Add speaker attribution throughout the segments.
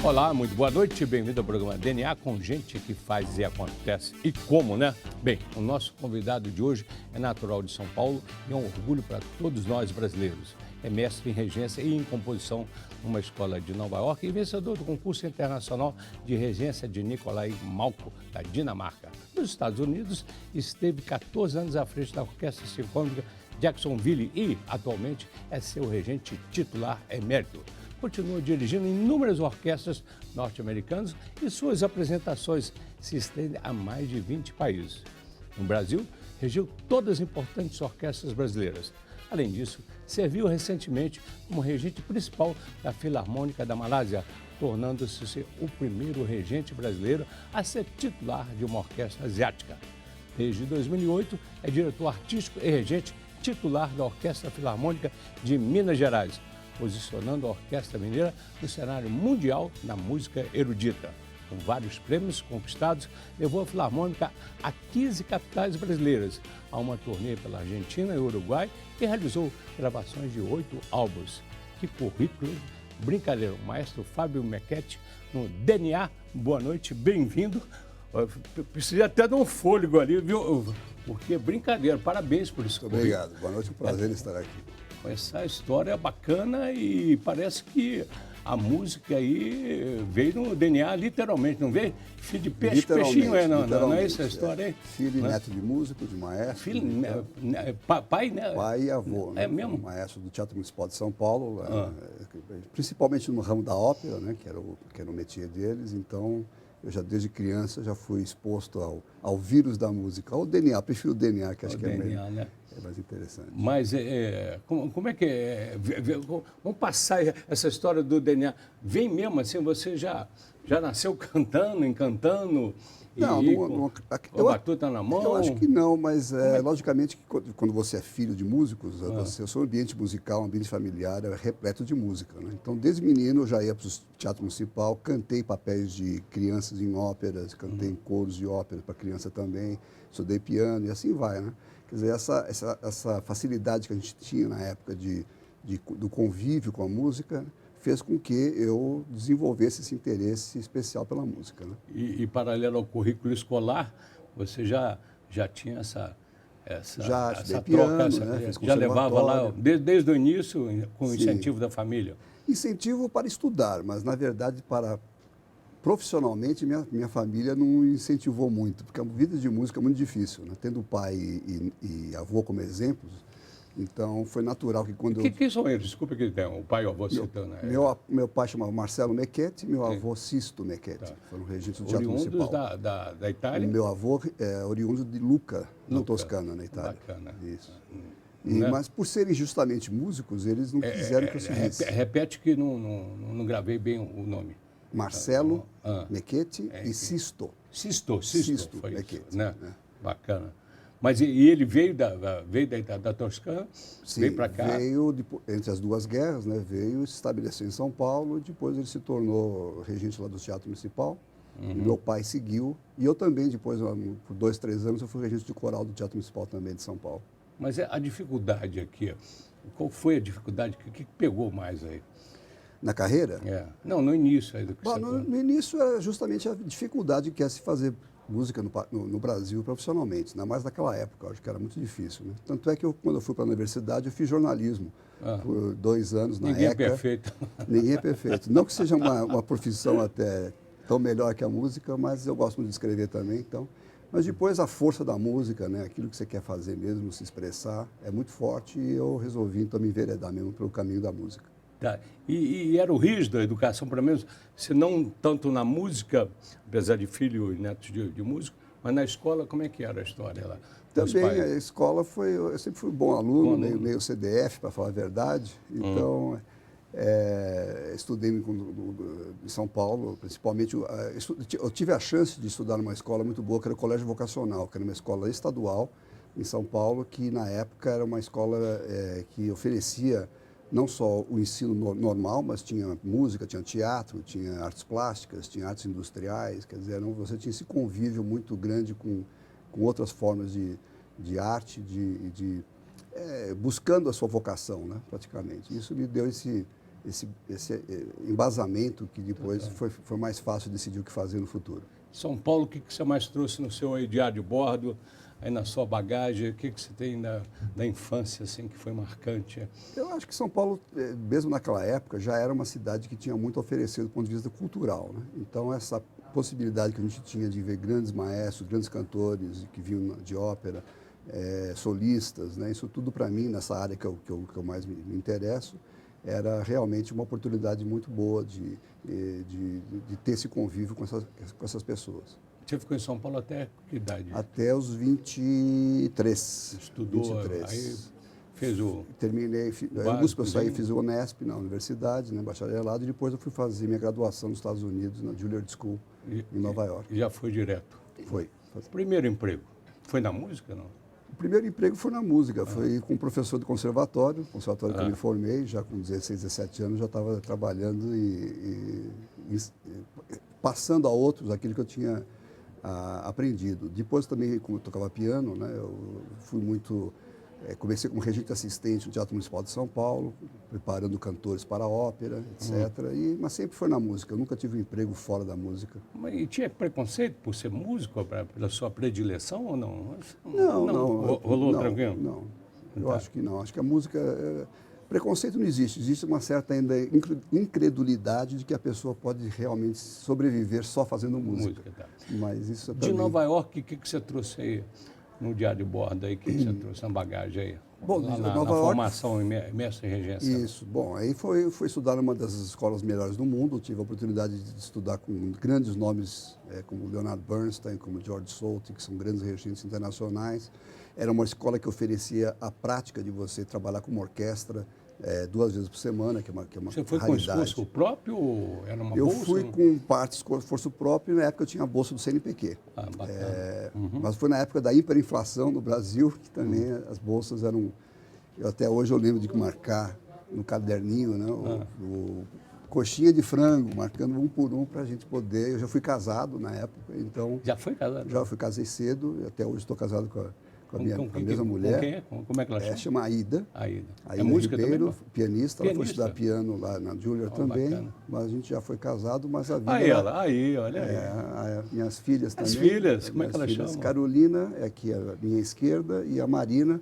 Speaker 1: Olá, muito boa noite, bem-vindo ao programa DNA com gente que faz e acontece. E como, né? Bem, o nosso convidado de hoje é natural de São Paulo e é um orgulho para todos nós brasileiros. É mestre em regência e em composição numa escola de Nova York e vencedor do concurso internacional de regência de Nicolai Malko, da Dinamarca. Nos Estados Unidos, esteve 14 anos à frente da Orquestra Sinfônica Jacksonville e, atualmente, é seu regente titular emérito. Continua dirigindo inúmeras orquestras norte-americanas e suas apresentações se estendem a mais de 20 países. No Brasil, regiu todas as importantes orquestras brasileiras. Além disso, serviu recentemente como regente principal da Filarmônica da Malásia, tornando-se o primeiro regente brasileiro a ser titular de uma orquestra asiática. Desde 2008, é diretor artístico e regente titular da Orquestra Filarmônica de Minas Gerais, posicionando a Orquestra Mineira no cenário mundial da música erudita. Com vários prêmios conquistados, levou a Filarmônica a 15 capitais brasileiras, a uma turnê pela Argentina e Uruguai e realizou gravações de 8 álbuns. Que currículo! Brincadeira, o maestro Fábio Mequete no DNA. Boa noite, bem-vindo. Precisa até dar um fôlego ali, viu? Porque brincadeira, parabéns por isso.
Speaker 2: Muito obrigado, boa noite, um prazer estar aqui.
Speaker 1: Essa história é bacana e parece que a música aí veio no DNA literalmente, não veio? Filho de peixe, peixinho, não é essa história aí?
Speaker 2: Filho e neto de músico, de maestro.
Speaker 1: Filho, pai, né?
Speaker 2: Pai e avô.
Speaker 1: É mesmo?
Speaker 2: Maestro do Teatro Municipal de São Paulo, principalmente no ramo da ópera, né, que era o métier deles, então eu já desde criança já fui exposto ao vírus da música, ao DNA, prefiro o DNA, que acho que
Speaker 1: DNA, né?
Speaker 2: É mais interessante.
Speaker 1: Mas como é que é? Vamos passar essa história do DNA. Vem mesmo assim, você já nasceu cantando, encantando?
Speaker 2: Não,
Speaker 1: a batuta na mão?
Speaker 2: Eu acho que não, mas logicamente que quando você é filho de músicos, o seu ambiente musical, um ambiente familiar é repleto de música, né? Então, desde menino eu já ia para o Teatro Municipal, cantei papéis de crianças em óperas, cantei em coros de ópera para criança também, estudei piano e assim vai, né? Quer dizer, essa facilidade que a gente tinha na época do convívio com a música fez com que eu desenvolvesse esse interesse especial pela música, né?
Speaker 1: E paralelo ao currículo escolar, você já tinha essa
Speaker 2: piano,
Speaker 1: troca,
Speaker 2: né?
Speaker 1: Já levava lá desde o início com o incentivo da família?
Speaker 2: Incentivo para estudar, mas na verdade profissionalmente minha família não incentivou muito, porque a vida de música é muito difícil, né? Tendo pai e avô como exemplos. Então, foi natural que quando
Speaker 1: que são eles? Desculpa que tem o pai e o avô citando.
Speaker 2: Meu pai chamava Marcelo Mequete, meu avô Sisto Mequete.
Speaker 1: Tá.
Speaker 2: Foram regentes do Teatro Municipal.
Speaker 1: Oriundos da Itália?
Speaker 2: O meu avô é oriundo de Lucca, na Toscana, na Itália.
Speaker 1: Bacana.
Speaker 2: Isso. Mas por serem justamente músicos, eles não quiseram que eu seguisse.
Speaker 1: Repete que não gravei bem o nome.
Speaker 2: Marcelo Mequete e Sisto.
Speaker 1: Sisto foi
Speaker 2: Mequete,
Speaker 1: isso, né? Bacana. Mas e ele veio da Toscana,
Speaker 2: sim,
Speaker 1: veio para cá?
Speaker 2: Veio entre as duas guerras, né? Veio se estabeleceu em São Paulo, depois ele se tornou regente lá do Teatro Municipal. E meu pai seguiu, e eu também, depois, por 2, 3 anos, eu fui regente de coral do Teatro Municipal também de São Paulo.
Speaker 1: Mas a dificuldade aqui, qual foi a dificuldade? O que pegou mais aí?
Speaker 2: Na carreira?
Speaker 1: Não, no início. Aí do que
Speaker 2: no início é justamente a dificuldade que é se fazer música no Brasil profissionalmente, ainda mais naquela época, eu acho que era muito difícil, né? Tanto é que quando eu fui para a universidade, eu fiz jornalismo por 2 anos na ECA.
Speaker 1: Ninguém é perfeito.
Speaker 2: Ninguém é perfeito. Não que seja uma profissão até tão melhor que a música, mas eu gosto muito de escrever também, então. Mas depois a força da música, né? Aquilo que você quer fazer mesmo, se expressar, é muito forte e eu resolvi então me enveredar mesmo pelo caminho da música.
Speaker 1: Tá. E era o rígido a educação, pelo menos, se não tanto na música, apesar de filho e netos de músico, mas na escola, como é que era a história lá?
Speaker 2: Também, a escola eu sempre fui bom aluno, meio CDF, para falar a verdade. Então, estudei em São Paulo, principalmente. Eu tive a chance de estudar numa escola muito boa, que era o Colégio Vocacional, que era uma escola estadual em São Paulo, que na época era uma escola que oferecia não só o ensino normal, mas tinha música, tinha teatro, tinha artes plásticas, tinha artes industriais, quer dizer, você tinha esse convívio muito grande com outras formas de arte, buscando a sua vocação, né, praticamente. Isso me deu embasamento que depois foi mais fácil decidir o que fazer no futuro.
Speaker 1: São Paulo, o que você mais trouxe no seu aí, diário de bordo, aí na sua bagagem? O que você tem da infância assim, que foi marcante?
Speaker 2: Eu acho que São Paulo, mesmo naquela época, já era uma cidade que tinha muito a oferecer do ponto de vista cultural, né? Então, essa possibilidade que a gente tinha de ver grandes maestros, grandes cantores que vinham de ópera, solistas, né? Isso tudo para mim, nessa área que eu mais me interesso, era realmente uma oportunidade muito boa de ter esse convívio com essas pessoas.
Speaker 1: Você ficou em São Paulo até que idade?
Speaker 2: Até os 23.
Speaker 1: Estudou,
Speaker 2: 23.
Speaker 1: aí fez o...
Speaker 2: Terminei, eu saí, fiz o Unesp na universidade, né, bacharelado, e depois eu fui fazer minha graduação nos Estados Unidos, na Juilliard School, em Nova York.
Speaker 1: E já foi direto?
Speaker 2: Foi.
Speaker 1: Primeiro emprego, foi na música, não?
Speaker 2: O primeiro emprego foi na música, foi com um professor de conservatório que eu me formei, já com 16, 17 anos, já estava trabalhando e passando a outros aquilo que eu tinha aprendido. Depois também, como eu tocava piano, né, eu fui muito... comecei como regente assistente no Teatro Municipal de São Paulo, preparando cantores para a ópera, etc. Mas sempre foi na música, eu nunca tive um emprego fora da música.
Speaker 1: E tinha preconceito por ser músico, pela sua predileção ou não?
Speaker 2: Não.
Speaker 1: Rolou tranquilo?
Speaker 2: Não, eu acho que não. Acho que a música... Preconceito não existe, existe uma certa ainda incredulidade de que a pessoa pode realmente sobreviver só fazendo música.
Speaker 1: Tá.
Speaker 2: Mas isso
Speaker 1: de Nova York, o que você trouxe aí no diário de bordo aí, o que você trouxe na bagagem aí?
Speaker 2: Bom,
Speaker 1: na
Speaker 2: Nova York,
Speaker 1: formação em mestre e regência.
Speaker 2: Isso, bom, aí foi estudar numa das escolas melhores do mundo, tive a oportunidade de estudar com grandes nomes, como Leonard Bernstein, como George Solti, que são grandes regentes internacionais. Era uma escola que oferecia a prática de você trabalhar com uma orquestra 2 vezes por semana, que é uma
Speaker 1: Você foi
Speaker 2: raridade.
Speaker 1: com esforço próprio ou era uma
Speaker 2: bolsa?
Speaker 1: Eu
Speaker 2: fui com parte esforço próprio, e na época eu tinha a bolsa do CNPq.
Speaker 1: Bacana.
Speaker 2: Mas foi na época da hiperinflação no Brasil, que também as bolsas eram... até hoje eu lembro de marcar no caderninho, né, o coxinha de frango, marcando um por um para a gente poder... Eu já fui casado na época, então...
Speaker 1: Já foi casado?
Speaker 2: Já casei cedo, e até hoje estou casado com a mesma mulher.
Speaker 1: Com quem é? Como é que ela chama?
Speaker 2: Chama Aida.
Speaker 1: Aida.
Speaker 2: Aida
Speaker 1: música
Speaker 2: Ribeiro,
Speaker 1: também?
Speaker 2: pianista. Ela foi estudar piano lá na Juilliard também.
Speaker 1: Bacana.
Speaker 2: Mas a gente já foi casado, mas a vida...
Speaker 1: olha aí.
Speaker 2: Minhas filhas também.
Speaker 1: As filhas, como é que elas chamam?
Speaker 2: Carolina, é aqui a minha esquerda, e a Marina.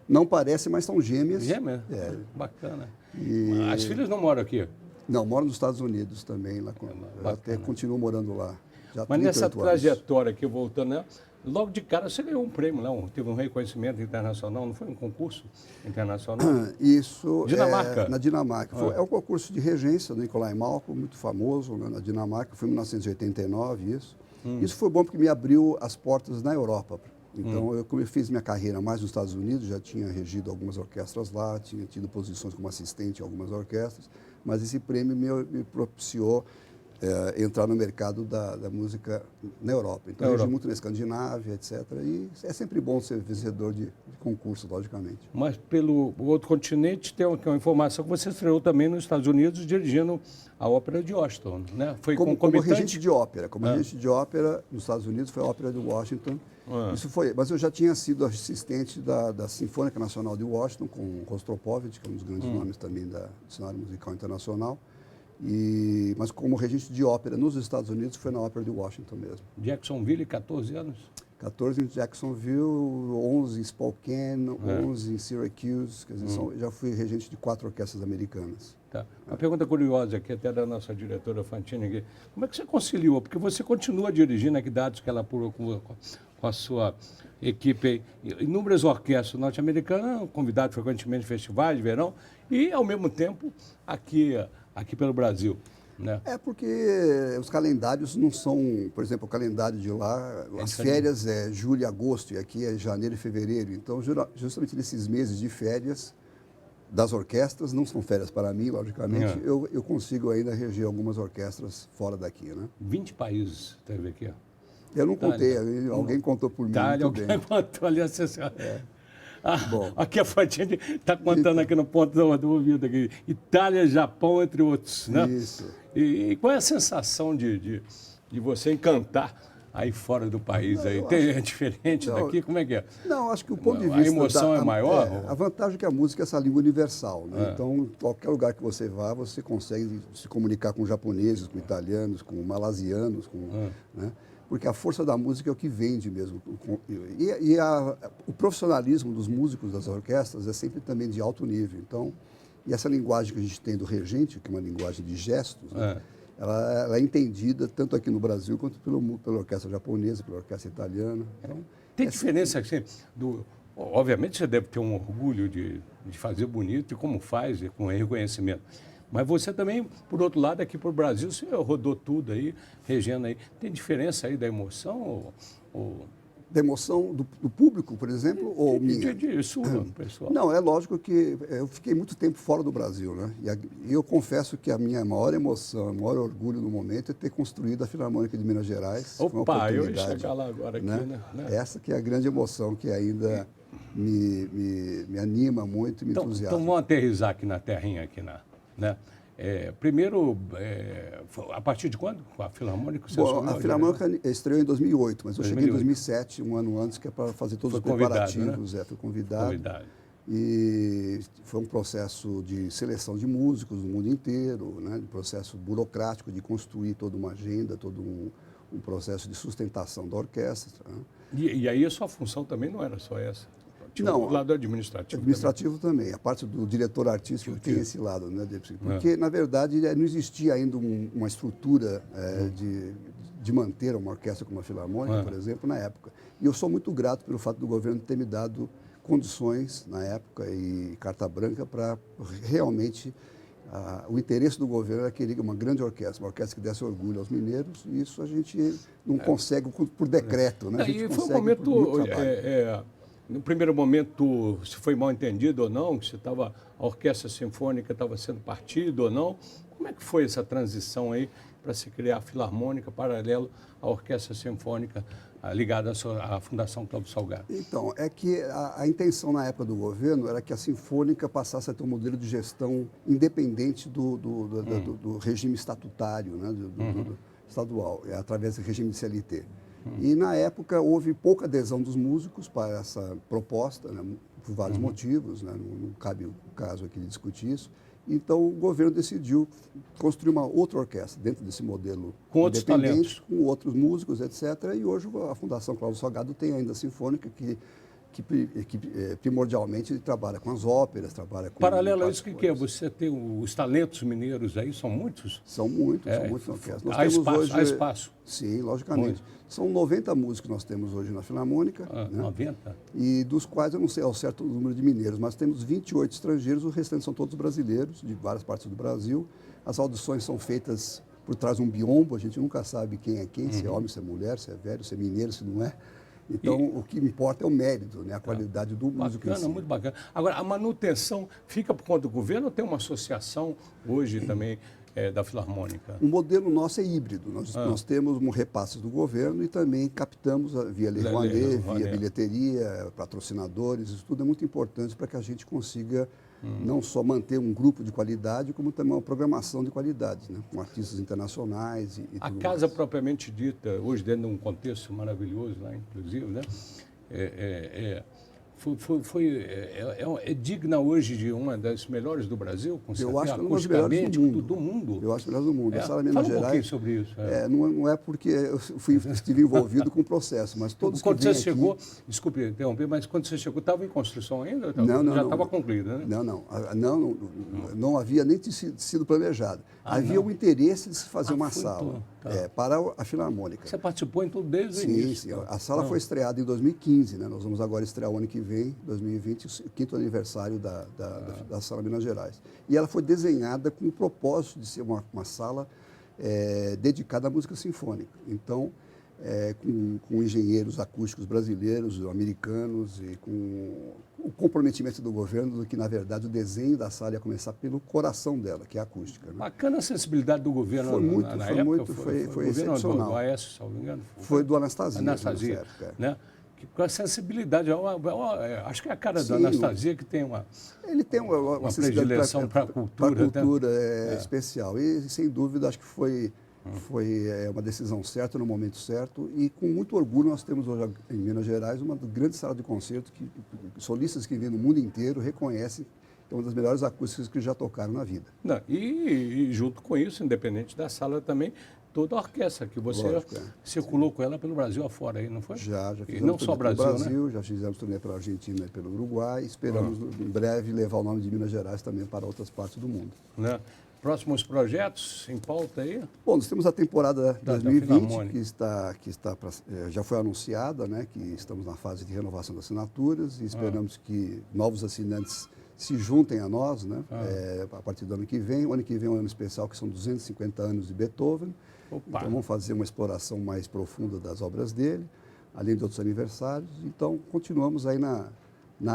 Speaker 2: Não parecem, mas são gêmeas.
Speaker 1: Gêmeas? Bacana. As filhas não moram aqui?
Speaker 2: Não, moram nos Estados Unidos também. Até continuo morando lá.
Speaker 1: Mas nessa trajetória aqui, voltando, né? Logo de cara você ganhou um prêmio, não? Teve um reconhecimento internacional, não foi um concurso internacional?
Speaker 2: Isso.
Speaker 1: Dinamarca?
Speaker 2: Na Dinamarca. É um concurso de regência do Nicolai Malcolm, muito famoso, né, na Dinamarca, foi em 1989 isso. Isso foi bom porque me abriu as portas na Europa. Então, eu fiz minha carreira mais nos Estados Unidos, já tinha regido algumas orquestras lá, tinha tido posições como assistente em algumas orquestras, mas esse prêmio me propiciou entrar no mercado da música na Europa. Então, eu regi muito na Escandinávia, etc. E é sempre bom ser vencedor de concurso, logicamente.
Speaker 1: Mas pelo outro continente, tem uma informação que você estreou também nos Estados Unidos dirigindo a Ópera de Washington, né? Foi
Speaker 2: como regente de ópera. Como regente de ópera nos Estados Unidos foi a Ópera de Washington. Isso foi, mas eu já tinha sido assistente da Sinfônica Nacional de Washington, com Rostropovich, que é um dos grandes nomes também do cenário musical internacional. Mas como regente de ópera nos Estados Unidos, foi na Ópera de Washington mesmo.
Speaker 1: Jacksonville, 14 anos?
Speaker 2: 14 em Jacksonville, 11 em Spokane, 11 em Syracuse. Quer dizer, já fui regente de 4 orquestras americanas.
Speaker 1: Tá. Uma pergunta curiosa aqui, até da nossa diretora Fantini aqui. Como é que você conciliou? Porque você continua dirigindo aqui dados que ela apurou com a sua equipe, inúmeras orquestras norte-americanas, convidado frequentemente em festivais de verão, e, ao mesmo tempo, aqui pelo Brasil. Né?
Speaker 2: Porque os calendários não são, por exemplo, o calendário de lá, as férias é julho e agosto, e aqui é janeiro e fevereiro. Então, justamente nesses meses de férias das orquestras, não são férias para mim, logicamente, eu consigo ainda reger algumas orquestras fora daqui. Né?
Speaker 1: 20 países teve aqui, ó.
Speaker 2: Eu não contei, alguém contou por mim.
Speaker 1: Alguém contou ali, aqui a Fantini está contando aqui no ponto do ouvido. Aqui. Itália, Japão, entre outros. Né?
Speaker 2: Isso.
Speaker 1: E qual é a sensação de você encantar aí fora do país?
Speaker 2: Não,
Speaker 1: Aí
Speaker 2: eu
Speaker 1: é
Speaker 2: acho-
Speaker 1: diferente
Speaker 2: não,
Speaker 1: daqui? Como é que é?
Speaker 2: Não, acho que o ponto de
Speaker 1: A
Speaker 2: vista...
Speaker 1: emoção é maior?
Speaker 2: A vantagem é que a música é essa língua universal, né?
Speaker 1: É.
Speaker 2: Então, qualquer lugar que você vá, você consegue se comunicar com japoneses, com italianos, com malasianos, né? Porque a força da música é o que vende mesmo. O profissionalismo dos músicos das orquestras é sempre também de alto nível. Então, e essa linguagem que a gente tem do regente, que é uma linguagem de gestos, né? Ela é entendida tanto aqui no Brasil quanto pela orquestra japonesa, pela orquestra italiana. Então,
Speaker 1: Tem diferença assim, obviamente você deve ter um orgulho de fazer bonito e como faz, e com reconhecimento. Mas você também, por outro lado, aqui para o Brasil, você rodou tudo aí, regendo aí. Tem diferença aí da emoção?
Speaker 2: Da emoção do público, por exemplo, ou minha?
Speaker 1: De sua, pessoal?
Speaker 2: Não, é lógico que eu fiquei muito tempo fora do Brasil, né? E eu confesso que a minha maior emoção, o maior orgulho no momento é ter construído a Filarmônica de Minas Gerais.
Speaker 1: Opa, eu ia chegar lá agora aqui, né?
Speaker 2: Essa que é a grande emoção que ainda me anima muito e me entusiasma.
Speaker 1: Então vamos aterrissar aqui na terrinha, aqui né? Primeiro, a partir de quando? A Filarmônica?
Speaker 2: Bom, a Filarmônica estreou em 2008, mas eu cheguei em 2007, um ano antes, que é para fazer todos os preparativos. Né? Fui convidado. E foi um processo de seleção de músicos no mundo inteiro, né? Um processo burocrático de construir toda uma agenda, todo um processo de sustentação da orquestra. Né?
Speaker 1: E aí a sua função também não era só essa?
Speaker 2: Não,
Speaker 1: o lado administrativo.
Speaker 2: Administrativo também. A parte do diretor artístico tem esse lado, né? Porque, na verdade, não existia ainda uma estrutura de manter uma orquestra como a Filarmônica, por exemplo, na época. E eu sou muito grato pelo fato do governo ter me dado condições, na época, e carta branca para realmente... o interesse do governo era querer uma grande orquestra, uma orquestra que desse orgulho aos mineiros, e isso a gente não consegue por decreto, né? A gente
Speaker 1: e foi um
Speaker 2: consegue por muito
Speaker 1: momento...
Speaker 2: trabalho.
Speaker 1: No primeiro momento, se foi mal entendido ou não, que a orquestra sinfônica estava sendo partida ou não. Como é que foi essa transição aí para se criar a Filarmônica paralelo à orquestra sinfônica ligada à Fundação Cláudio Salgado?
Speaker 2: Então, é que a intenção na época do governo era que a Sinfônica passasse a ter um modelo de gestão independente do regime estatutário, né, estadual, através do regime de CLT. E, na época, houve pouca adesão dos músicos para essa proposta, né, por vários motivos, né, não cabe o caso aqui de discutir isso. Então, o governo decidiu construir uma outra orquestra dentro desse modelo
Speaker 1: com outros talentos,
Speaker 2: com outros músicos, etc. E hoje a Fundação Cláudio Salgado tem ainda a Sinfônica, que primordialmente trabalha com as óperas, trabalha com...
Speaker 1: Paralelo a isso, o que é? Você tem os talentos mineiros aí, são muitos?
Speaker 2: São muitos na orquestra. Nós
Speaker 1: Há
Speaker 2: temos
Speaker 1: espaço,
Speaker 2: hoje,
Speaker 1: há espaço?
Speaker 2: Sim, logicamente. São 90 músicos que nós temos hoje na Filarmônica. Né?
Speaker 1: 90? E
Speaker 2: dos quais eu não sei ao certo o número de mineiros, mas temos 28 estrangeiros, o restante são todos brasileiros, de várias partes do Brasil. As audições são feitas por trás de um biombo, a gente nunca sabe quem é quem, se é homem, se é mulher, se é velho, se é mineiro, se não é. Então, o que importa é o mérito, né? A qualidade do músico em si.
Speaker 1: Muito bacana. Agora, a manutenção fica por conta do governo ou tem uma associação hoje também da Filarmônica?
Speaker 2: O modelo nosso é híbrido. Nós temos repasses do governo e também captamos via Lei Rouanet, via bilheteria, patrocinadores. Isso tudo é muito importante para que a gente consiga não só manter um grupo de qualidade, como também uma programação de qualidade, né? Com artistas internacionais e
Speaker 1: a
Speaker 2: tudo
Speaker 1: casa
Speaker 2: mais.
Speaker 1: propriamente dita, hoje dentro de um contexto maravilhoso, né, inclusive, né? É digna hoje de uma das melhores do Brasil, com certeza,
Speaker 2: eu acho que é uma das melhores
Speaker 1: do mundo.
Speaker 2: Eu acho melhores do mundo. A Sala Minas
Speaker 1: Fala um
Speaker 2: Gerais,
Speaker 1: pouquinho sobre isso.
Speaker 2: não é porque eu estive envolvido com o proceção, mas todos
Speaker 1: quando
Speaker 2: que vêm
Speaker 1: você chegou,
Speaker 2: aqui...
Speaker 1: Desculpe interromper, mas quando você chegou, estava em construção ainda?
Speaker 2: Não,
Speaker 1: já estava concluída, né?
Speaker 2: Não havia nem sido planejado. Havia o interesse de se fazer uma sala para a Filarmônica.
Speaker 1: Você participou então desde o início?
Speaker 2: Sim. A sala foi estreada em 2015, né? Nós vamos agora estrear o ano que vem, 2020, o 5º aniversário da Sala Minas Gerais. E ela foi desenhada com o propósito de ser uma sala dedicada à música sinfônica. Então, com engenheiros acústicos brasileiros, americanos, e com o comprometimento do governo do que, na verdade, o desenho da sala ia começar pelo coração dela, que é a acústica. Né?
Speaker 1: Bacana a sensibilidade do governo na época.
Speaker 2: Foi excepcional.
Speaker 1: Do Aécio, se não me engano.
Speaker 2: Foi do Anastasia.
Speaker 1: Anastasia, né? Com a sensibilidade, acho que é a cara da Anastasia que tem uma...
Speaker 2: Ele tem uma
Speaker 1: predileção para a cultura.
Speaker 2: Para a cultura especial. E, sem dúvida, acho que foi Foi uma decisão certa no momento certo e com muito orgulho nós temos hoje em Minas Gerais uma grande sala de concerto que solistas que vêm do mundo inteiro reconhecem que é uma das melhores acústicas que já tocaram na vida.
Speaker 1: Não, e junto com isso, independente da sala também, toda a orquestra que você
Speaker 2: Lógico,
Speaker 1: circulou com ela pelo Brasil afora aí, não foi?
Speaker 2: Já
Speaker 1: E
Speaker 2: fizemos
Speaker 1: não só
Speaker 2: turnê pelo
Speaker 1: Brasil,
Speaker 2: Brasil,
Speaker 1: né?
Speaker 2: já fizemos turnê pela Argentina e pelo Uruguai. Esperamos em breve levar o nome de Minas Gerais também para outras partes do mundo.
Speaker 1: Né? Próximos projetos em pauta aí?
Speaker 2: Bom, nós temos a temporada
Speaker 1: Da
Speaker 2: 2020
Speaker 1: Filarmônica.
Speaker 2: já foi anunciada, né, que estamos na fase de renovação das assinaturas e esperamos que novos assinantes se juntem a nós, né, a partir do ano que vem. O ano que vem é um ano especial que são 250 anos de Beethoven.
Speaker 1: Opa.
Speaker 2: Então vamos fazer uma exploração mais profunda das obras dele, além de outros aniversários. Então continuamos aí na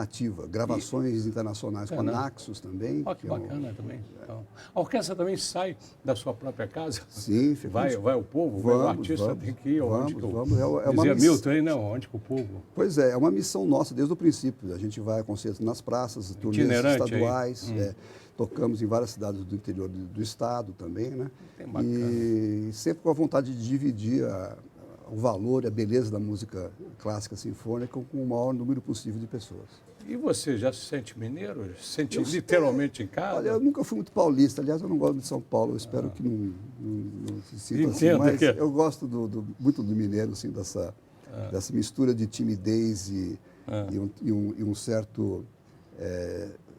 Speaker 2: ativa. Gravações internacionais com a Naxos também.
Speaker 1: Olha que bacana também. Então, a orquestra também sai da sua própria casa?
Speaker 2: Sim.
Speaker 1: Vai ao povo? O artista tem que ir onde que
Speaker 2: vamos. É uma
Speaker 1: dizia
Speaker 2: missão.
Speaker 1: Milton aí, não, onde que o povo...
Speaker 2: Pois é uma missão nossa desde o princípio. A gente vai a concertos nas praças, turnês
Speaker 1: Itinerante
Speaker 2: estaduais, tocamos em várias cidades do interior do estado também, né? E sempre com a vontade de dividir o valor e a beleza da música clássica sinfônica com o maior número possível de pessoas.
Speaker 1: E você já se sente mineiro? Se sente literalmente em casa?
Speaker 2: Olha, eu nunca fui muito paulista. Aliás, eu não gosto de São Paulo. Eu espero que não se sinta assim. Mas eu gosto muito do mineiro, assim, dessa mistura de timidez e um certo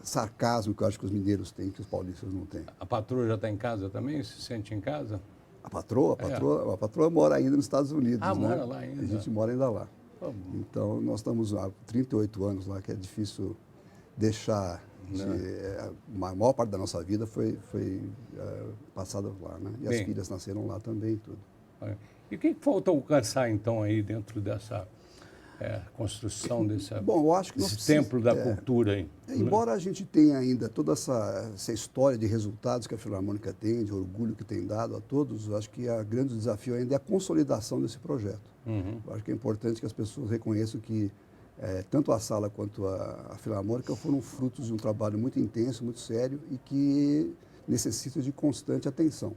Speaker 2: sarcasmo que eu acho que os mineiros têm, que os paulistas não têm.
Speaker 1: A patroa já está em casa também? Se sente em casa?
Speaker 2: A patroa mora ainda nos Estados Unidos.
Speaker 1: Ah,
Speaker 2: né?
Speaker 1: mora lá ainda.
Speaker 2: A gente mora ainda lá. Então, nós estamos há 38 anos lá, que é difícil deixar a maior parte da nossa vida foi passada lá, né? E as filhas nasceram lá também, tudo.
Speaker 1: E o que falta alcançar, então, aí dentro dessa construção desse templo da cultura aí?
Speaker 2: Embora a gente tenha ainda toda essa história de resultados que a Filarmônica tem, de orgulho que tem dado a todos, eu acho que o grande desafio ainda é a consolidação desse projeto. Eu acho que é importante que as pessoas reconheçam que tanto a sala quanto a Filarmônica foram frutos de um trabalho muito intenso, muito sério e que necessita de constante atenção.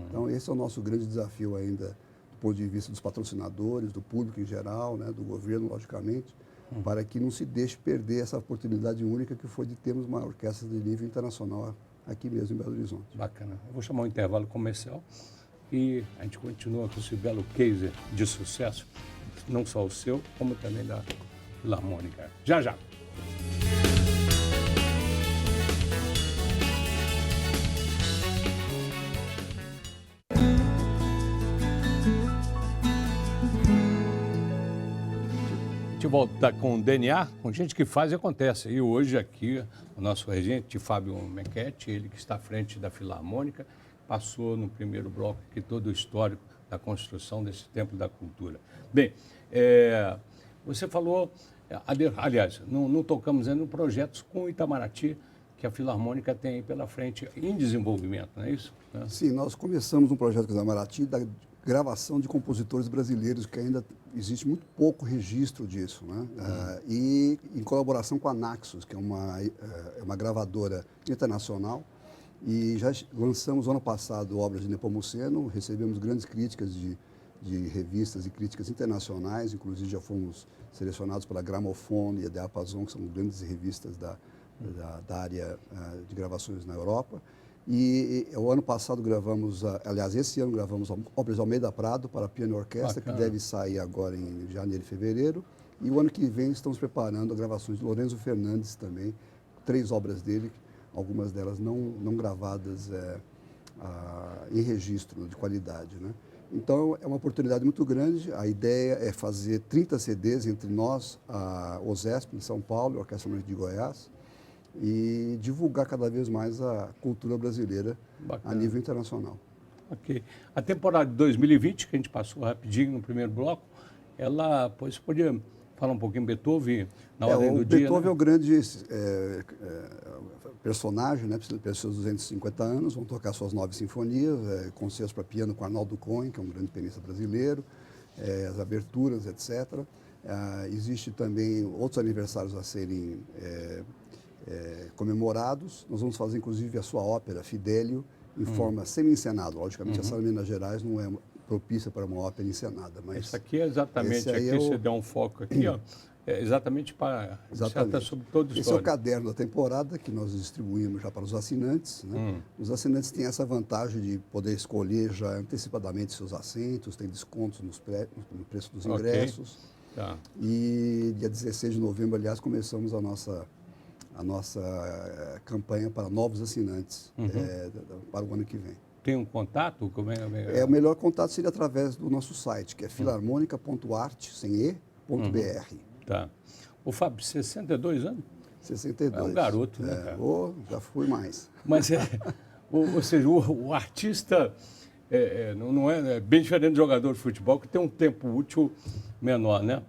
Speaker 2: Então, esse é o nosso grande desafio ainda, do ponto de vista dos patrocinadores, do público em geral, né, do governo, logicamente, para que não se deixe perder essa oportunidade única que foi de termos uma orquestra de nível internacional aqui mesmo em Belo Horizonte.
Speaker 1: Bacana. Eu vou chamar um intervalo comercial e a gente continua com esse belo case de sucesso, não só o seu, como também da Filarmônica. Já, já. A gente volta com o DNA, com gente que faz e acontece. E hoje aqui, o nosso regente, Fábio Mequete, ele que está à frente da Filarmônica, passou no primeiro bloco aqui todo o histórico da construção desse Templo da Cultura. Bem, você falou, aliás, não tocamos ainda em projetos com o Itamaraty, que a Filarmônica tem aí pela frente em desenvolvimento, não é isso?
Speaker 2: Sim, nós começamos um projeto com o Itamaraty da gravação de compositores brasileiros, que ainda existe muito pouco registro disso, né? E em colaboração com a Naxos, que é uma gravadora internacional, e já lançamos ano passado obras de Nepomuceno, recebemos grandes críticas de revistas e críticas internacionais, inclusive já fomos selecionados pela Gramophone e a Diapason, que são grandes revistas da área de gravações na Europa. E o ano passado gravamos, aliás, esse ano gravamos obras de Almeida Prado para piano e orquestra, que deve sair agora em janeiro e fevereiro. E o ano que vem estamos preparando as gravações de Lorenzo Fernandes também, 3 obras dele, algumas delas não gravadas em registro de qualidade, né? Então, é uma oportunidade muito grande. A ideia é fazer 30 CDs entre nós, a OSESP, em São Paulo, e a Orquestra Sinfônica de Goiás, e divulgar cada vez mais a cultura brasileira a nível internacional.
Speaker 1: Ok. A temporada de 2020, que a gente passou rapidinho no primeiro bloco, ela, pois, podia falar um pouquinho Beethoven na ordem do dia.
Speaker 2: Beethoven é o grande personagem, né, pelos seus 250 anos, vão tocar suas 9 sinfonias, concertos para piano com Arnaldo Cohen, que é um grande pianista brasileiro, as aberturas, etc. Existe também outros aniversários a serem comemorados. Nós vamos fazer, inclusive, a sua ópera, Fidelio, em forma semi-encenada. Logicamente, a sala de Minas Gerais não é propícia para uma ópera encenada. Mas
Speaker 1: esse aqui é exatamente, aqui você deu um foco aqui, ó, é exatamente para dissertar sobre toda a
Speaker 2: Esse é
Speaker 1: história.
Speaker 2: o caderno da temporada que nós distribuímos já para os assinantes. Né? Os assinantes têm essa vantagem de poder escolher já antecipadamente seus assentos, tem descontos no preço dos ingressos.
Speaker 1: Tá.
Speaker 2: E dia 16 de novembro, aliás, começamos a nossa campanha para novos assinantes para o ano que vem.
Speaker 1: Tem um contato?
Speaker 2: O melhor contato seria através do nosso site, que é filarmonica.art, sem e.br.
Speaker 1: Tá. O Fábio, 62 anos?
Speaker 2: 62.
Speaker 1: É um garoto, né, cara?
Speaker 2: Já fui mais.
Speaker 1: Mas, ou seja, o artista não é bem diferente do jogador de futebol, que tem um tempo útil menor, né?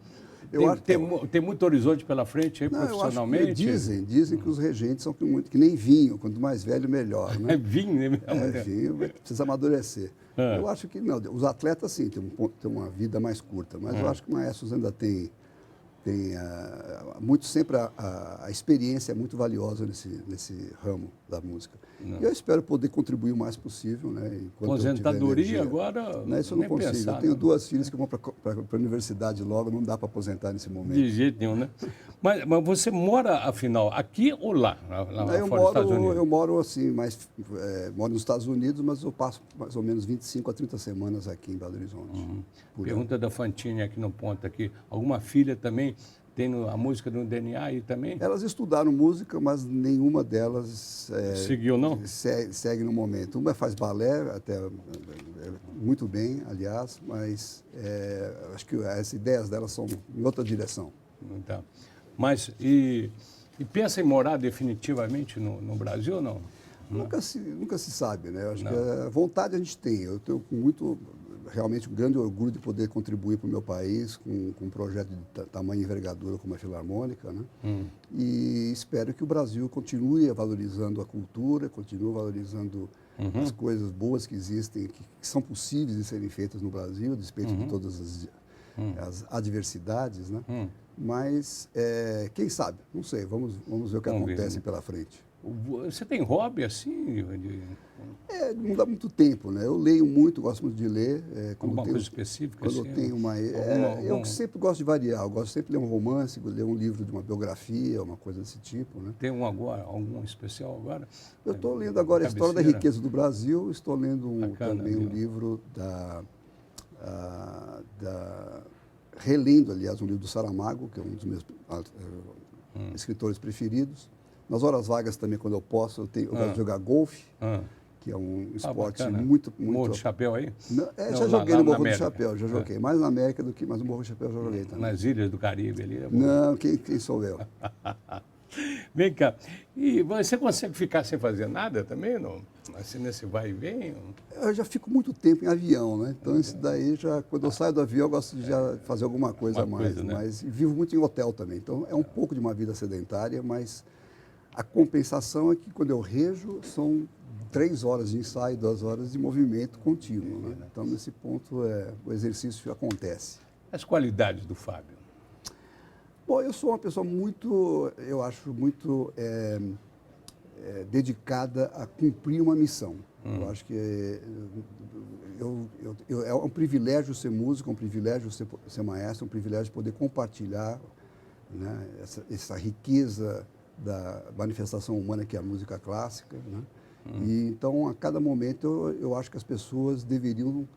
Speaker 1: Tem muito horizonte pela frente aí, profissionalmente?
Speaker 2: Eu acho que dizem que os regentes são que nem vinho, quanto mais velho, melhor. Né?
Speaker 1: É vinho, né?
Speaker 2: Vinho precisa amadurecer. Eu acho que não, os atletas sim, têm uma vida mais curta, mas eu acho que maestros ainda têm muito sempre a experiência é muito valiosa nesse ramo da música. E eu espero poder contribuir o mais possível, né?
Speaker 1: Aposentadoria agora?
Speaker 2: Não, isso eu não consigo.
Speaker 1: Pensar,
Speaker 2: eu tenho 2 filhas que vão para a universidade logo, não dá para aposentar nesse momento.
Speaker 1: De jeito nenhum, né? Mas você mora, afinal, aqui ou lá fora dos Estados Unidos?
Speaker 2: Eu moro assim, moro nos Estados Unidos, mas eu passo mais ou menos 25 a 30 semanas aqui em Belo Horizonte.
Speaker 1: Pergunta da Fantine aqui no ponto aqui. Alguma filha também tem a música no DNA aí também?
Speaker 2: Elas estudaram música, mas nenhuma delas
Speaker 1: seguiu, não?
Speaker 2: Segue no momento. Uma faz balé, até muito bem, aliás, mas acho que as ideias delas são em outra direção.
Speaker 1: Tá. Mas, e pensa em morar definitivamente no Brasil ou não?
Speaker 2: Nunca se sabe, né? Acho que a vontade a gente tem. Eu tenho realmente um grande orgulho de poder contribuir para o meu país com um projeto de tamanho e envergadura como a Filarmônica, né? E espero que o Brasil continue valorizando a cultura, continue valorizando as coisas boas que existem, que são possíveis de serem feitas no Brasil, a despeito de todas as adversidades, né? Mas, quem sabe? Não sei, vamos ver o que acontece pela frente.
Speaker 1: Você tem hobby assim?
Speaker 2: Não dá muito tempo, né? Eu leio muito, gosto muito de ler.
Speaker 1: Alguma coisa específica?
Speaker 2: Quando eu tenho eu sempre gosto de variar. Eu gosto sempre de ler um romance, ler um livro de uma biografia, uma coisa desse tipo, né?
Speaker 1: Tem algum especial agora?
Speaker 2: Eu estou lendo agora a História da Riqueza do Brasil. Estou lendo também um livro relendo, aliás, um livro do Saramago, que é um dos meus escritores preferidos. Nas horas vagas também, quando eu posso, eu gosto de jogar golfe, que é um esporte muito...
Speaker 1: Morro do Chapéu aí?
Speaker 2: Já joguei no Morro do Chapéu, já joguei. Mais na América do que no Morro do Chapéu já joguei também.
Speaker 1: Nas ilhas do Caribe ali?
Speaker 2: Não, quem sou eu?
Speaker 1: Vem cá, e você consegue ficar sem fazer nada também, não? Assim, nesse vai e vem?
Speaker 2: Eu já fico muito tempo em avião, né? Então, isso daí, quando eu saio do avião, eu gosto de já fazer alguma coisa a mais.
Speaker 1: Né?
Speaker 2: Mas vivo muito em hotel também. Então, é um pouco de uma vida sedentária, mas a compensação é que quando eu rejo, são 3 horas de ensaio, 2 horas de movimento contínuo. Né? Então, nesse ponto, o exercício acontece.
Speaker 1: As qualidades do Fábio?
Speaker 2: Bom, eu sou uma pessoa eu acho muito dedicada a cumprir uma missão. Eu acho que é um privilégio ser músico, é um privilégio ser maestro, é um privilégio poder compartilhar, né, essa riqueza da manifestação humana que é a música clássica, né? E então, a cada momento, eu acho que as pessoas deveriam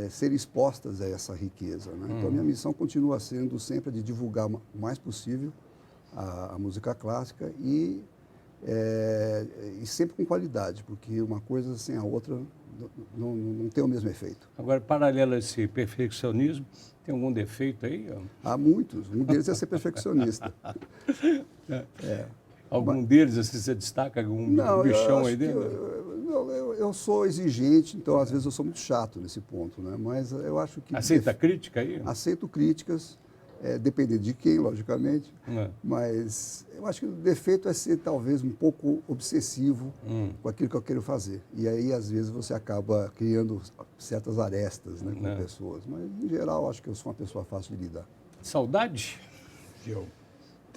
Speaker 2: ser expostas a essa riqueza, né? Então, a minha missão continua sendo sempre de divulgar o mais possível a música clássica e sempre com qualidade, porque uma coisa sem a outra não tem o mesmo efeito.
Speaker 1: Agora, paralelo a esse perfeccionismo, tem algum defeito aí?
Speaker 2: Há muitos. Um deles é ser perfeccionista.
Speaker 1: Algum deles, assim, você destaca algum bichão aí dentro?
Speaker 2: Eu sou exigente, então às vezes eu sou muito chato nesse ponto, né? Mas eu acho que...
Speaker 1: Aceita crítica aí?
Speaker 2: Aceito críticas, dependendo de quem, logicamente, mas eu acho que o defeito é ser talvez um pouco obsessivo com aquilo que eu quero fazer. E aí, às vezes, você acaba criando certas arestas, né, com pessoas. Mas, em geral, acho que eu sou uma pessoa fácil de lidar.
Speaker 1: Saudade?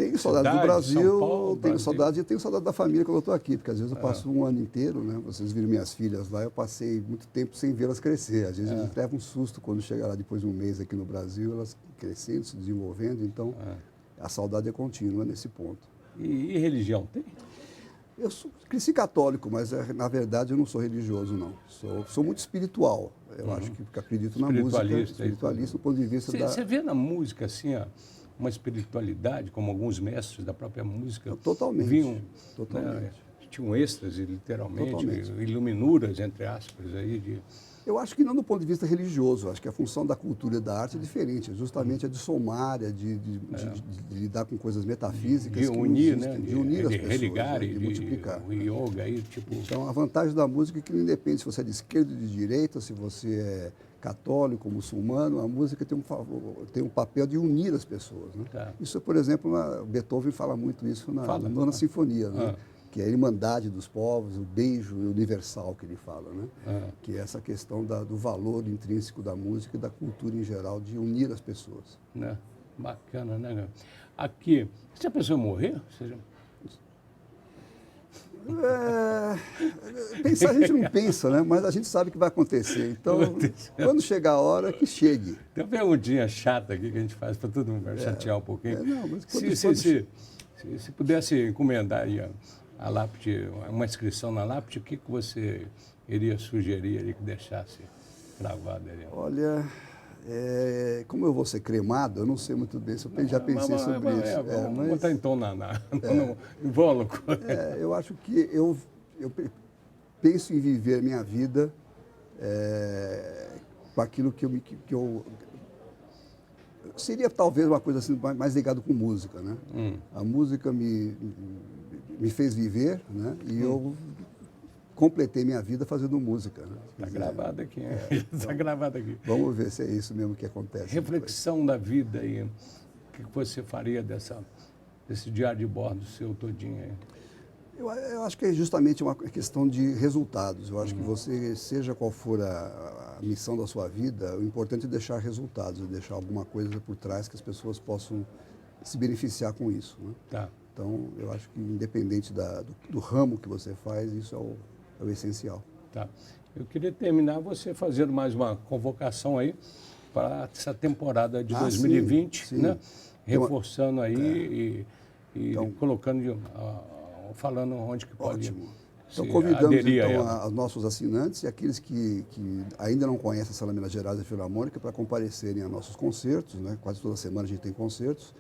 Speaker 2: Tenho saudade do Brasil,
Speaker 1: São Paulo,
Speaker 2: tenho saudade e tenho saudade da família quando eu estou aqui, porque às vezes eu passo um ano inteiro, né? Vocês viram minhas filhas lá, eu passei muito tempo sem vê-las crescer. Às vezes a gente leva um susto quando chega lá depois de um mês aqui no Brasil, elas crescendo, se desenvolvendo, então a saudade é contínua nesse ponto.
Speaker 1: E religião tem?
Speaker 2: Cresci católico, mas na verdade eu não sou religioso, não. Sou muito espiritual. Eu acho que acredito na música. Espiritualista do ponto de vista da...
Speaker 1: Você vê na música, assim, uma espiritualidade, como alguns mestres da própria música...
Speaker 2: Totalmente.
Speaker 1: Vinham,
Speaker 2: totalmente.
Speaker 1: Né, tinham um êxtase, literalmente,
Speaker 2: Totalmente.
Speaker 1: iluminuras, entre aspas, aí de...
Speaker 2: Eu acho que não do ponto de vista religioso, acho que a função da cultura e da arte é diferente, justamente a de somar, de lidar com coisas metafísicas,
Speaker 1: de unir,
Speaker 2: existem,
Speaker 1: né?
Speaker 2: De unir as pessoas,
Speaker 1: religar,
Speaker 2: né? De multiplicar.
Speaker 1: O yoga aí, tipo...
Speaker 2: Então, a vantagem da música é que não independe se você é de esquerda ou de direita, se você é católico, muçulmano, a música tem um papel de unir as pessoas, né?
Speaker 1: Tá.
Speaker 2: Isso, por exemplo, Beethoven fala muito isso na Nona Sinfonia, né? Que é a irmandade dos povos, o beijo universal que ele fala, né? Que é essa questão do valor intrínseco da música e da cultura em geral, de unir as pessoas.
Speaker 1: Né? Bacana, né? Aqui, se a pessoa morrer,
Speaker 2: Pensar a gente não pensa, né? Mas a gente sabe que vai acontecer. Então, quando chegar a hora, que chegue.
Speaker 1: Tem uma perguntinha chata aqui que a gente faz para todo mundo, para chatear um pouquinho.
Speaker 2: Não, mas
Speaker 1: se pudesse encomendar aí a lápide, uma inscrição na lápide, o que você iria sugerir ali que deixasse gravado ali?
Speaker 2: Olha, como eu vou ser cremado, eu não sei muito bem, eu já pensei sobre isso.
Speaker 1: Vamos botar então no invólucro.
Speaker 2: Eu acho que eu penso em viver minha vida com aquilo que eu seria talvez uma coisa assim mais ligada com música, né? A música me fez viver, né? E eu completei minha vida fazendo música.
Speaker 1: Está gravado aqui, está gravado aqui.
Speaker 2: Vamos ver se é isso mesmo que acontece.
Speaker 1: Reflexão da vida aí. O que você faria desse diário de bordo seu todinho aí?
Speaker 2: Eu acho que é justamente uma questão de resultados. Eu acho que você, seja qual for a missão da sua vida, o importante é deixar resultados, deixar alguma coisa por trás que as pessoas possam se beneficiar com isso, né?
Speaker 1: Tá.
Speaker 2: Então, eu acho que independente do ramo que você faz, isso é o essencial.
Speaker 1: Tá. Eu queria terminar você fazendo mais uma convocação aí para essa temporada de 2020,
Speaker 2: sim.
Speaker 1: Né? Reforçando aí e então, colocando, falando onde que pode.
Speaker 2: Ótimo. Então, convidamos os nossos assinantes e aqueles que ainda não conhecem a Sala Minas Gerais da Filarmônica para comparecerem a nossos concertos, né? Quase toda semana a gente tem concertos.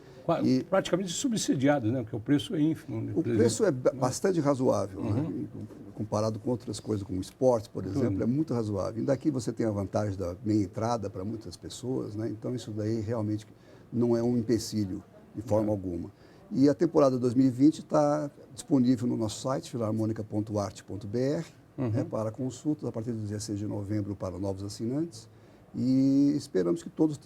Speaker 1: Praticamente subsidiados, né? Porque o preço é ínfimo. Né?
Speaker 2: O preço é bastante razoável, né? Comparado com outras coisas, como esportes, por exemplo, é muito razoável. E daqui você tem a vantagem da meia entrada para muitas pessoas, né? Então isso daí realmente não é um empecilho de forma alguma. E a temporada 2020 está disponível no nosso site, filarmonica.arte.br, para consultas a partir do 16 de novembro para novos assinantes. E esperamos que todos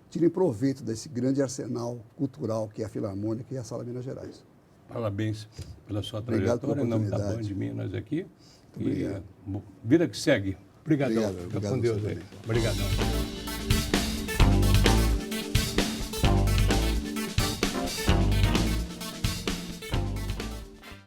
Speaker 2: tirem proveito desse grande arsenal cultural que é a Filarmônica e a Sala Minas Gerais.
Speaker 1: Parabéns pela sua trajetória, em nome da Band Minas aqui. Vida que segue. Obrigado.
Speaker 2: Obrigado
Speaker 1: com Deus aí. Obrigadão.